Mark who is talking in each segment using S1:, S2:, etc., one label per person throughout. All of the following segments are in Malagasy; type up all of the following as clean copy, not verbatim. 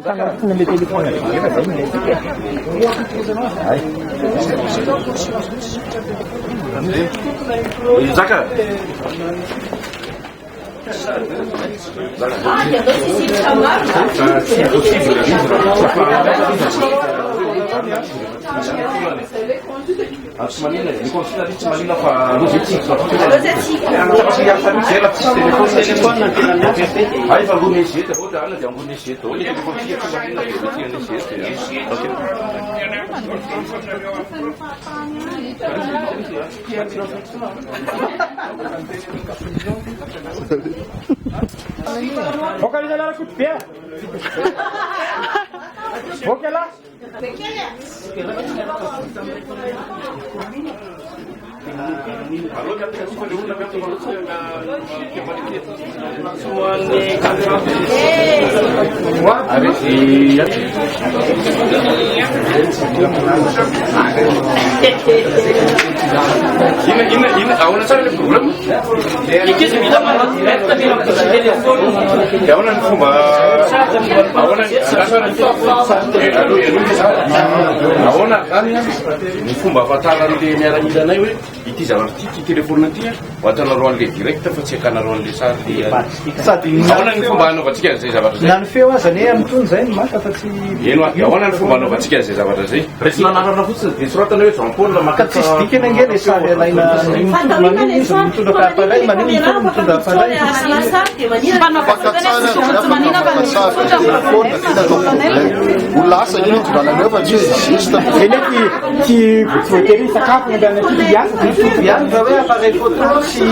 S1: Zaka.
S2: Vocalizar com o pé. Vou que lá.
S1: Ini awalnya saya ada problem. Ini sudah malam direct bilang ke telepon. Awalnya cuma awalnya awalnya kan ini cuma batalan di merah dan naik. Itu zaman tiki telepon nanti ya. Wajar laluan di direct tapi cekan laluan di saat dia. Awalnya cuma anu baca saya sabar.
S2: Dan fewa sana yang tuh saya mata pasti.
S1: Ini awalnya cuma anu baca saya sabar sih. Presiden anak futsal di surat anu sampun maka
S2: stikin yang dia saya lain sudah apa lain mana ini sudah apa lain. Ulasa ini sudah ada apa sih? Ini ki foteri sakap dan yang tapi appareil photo si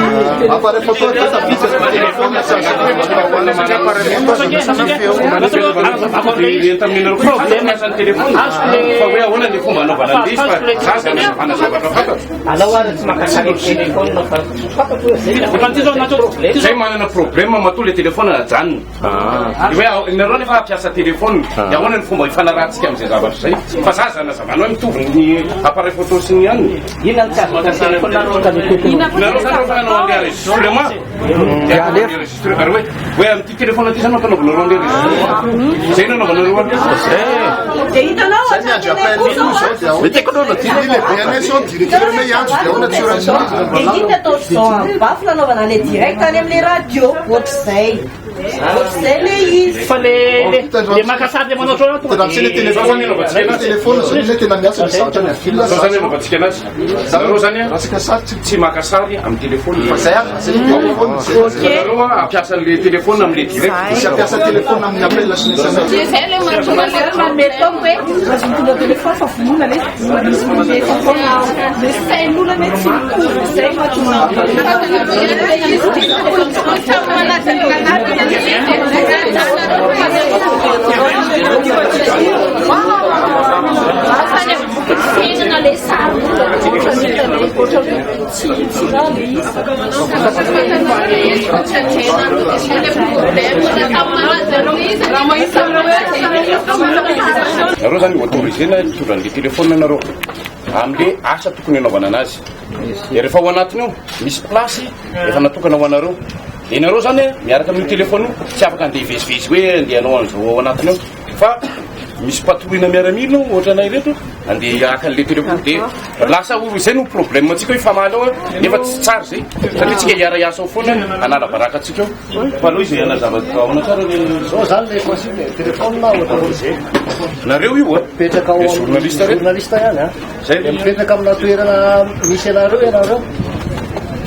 S2: appareil photo kita bisa telepon
S1: saya mana problema matule telefon ajan. Iwe nerone fa piasa telefon ya wonen fumo ifana rat scam saya sabar saya. Pasasa na sama no tu ni appareil photo sinian.
S2: Ina telefon naruh
S1: Sudah ya dia we am telepon nanti sana kan belum dia saya no belum
S2: Vete con uno, tieni le pene sono di richiedere yanci, è una ciurascia.
S3: E dite to sono, parlano vanno diretta nelle radio, what say?
S2: Le macassate vanno trovato. Il telefono sono le tenanze di Santa Maria.
S1: Rosania non faccia nada. Rosania, si macassari am telefono.
S2: Saya, se il telefono.
S1: Allora, piazza il telefono am direct.
S2: Si piazza il telefono am appella su Santa Maria.
S3: Se le ma metto qui, ma sul telefono fa fumare le. Stai nulla metti. Sei
S1: Rosani autorisena turan di telefono naro. Amle asa tokony anaovana anazy. Rehefa ao anatiny io misy plasy efa natokana ho anareo. Ianareo zany miaraka amin'ny telefono tsy afaka andeha hivezivezy hoe andeha hanao an'izao ao anatiny io fa misy patroina miaramila ohatranay reto andeha hiaraka an'le telefono dia lasa izay no problème antsika hoe famaly ao nefa tsy tsara zay satria tsika hiara hiasa ao foana anala baraka antsika eo fa aloha izay anazava aona tsara
S2: Zao zany le consigne telefono ohatran'izay zay.
S1: nareo io
S2: Petraka ao
S1: journaliste reto
S2: journaliste ihany a.
S1: zay
S2: Mipetraka amina toerana misy anareo ianareo.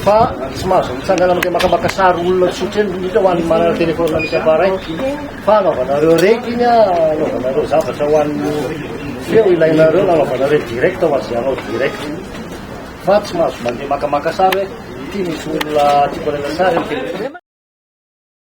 S2: Fa tsy mahazo mitsangana amin'ilay makamaka sary olona tsotra eny indrindra ho an'ny manana telefaonina misy avaray. Fa anaovanareo reky iny a, anaovanareo zavatra ho an'ny feo ilainareo na anaovanareo direct ho azy anao direct. Fa tsy mahazo mandeha makamaka sary hoe ity misy olona tiako alaina sary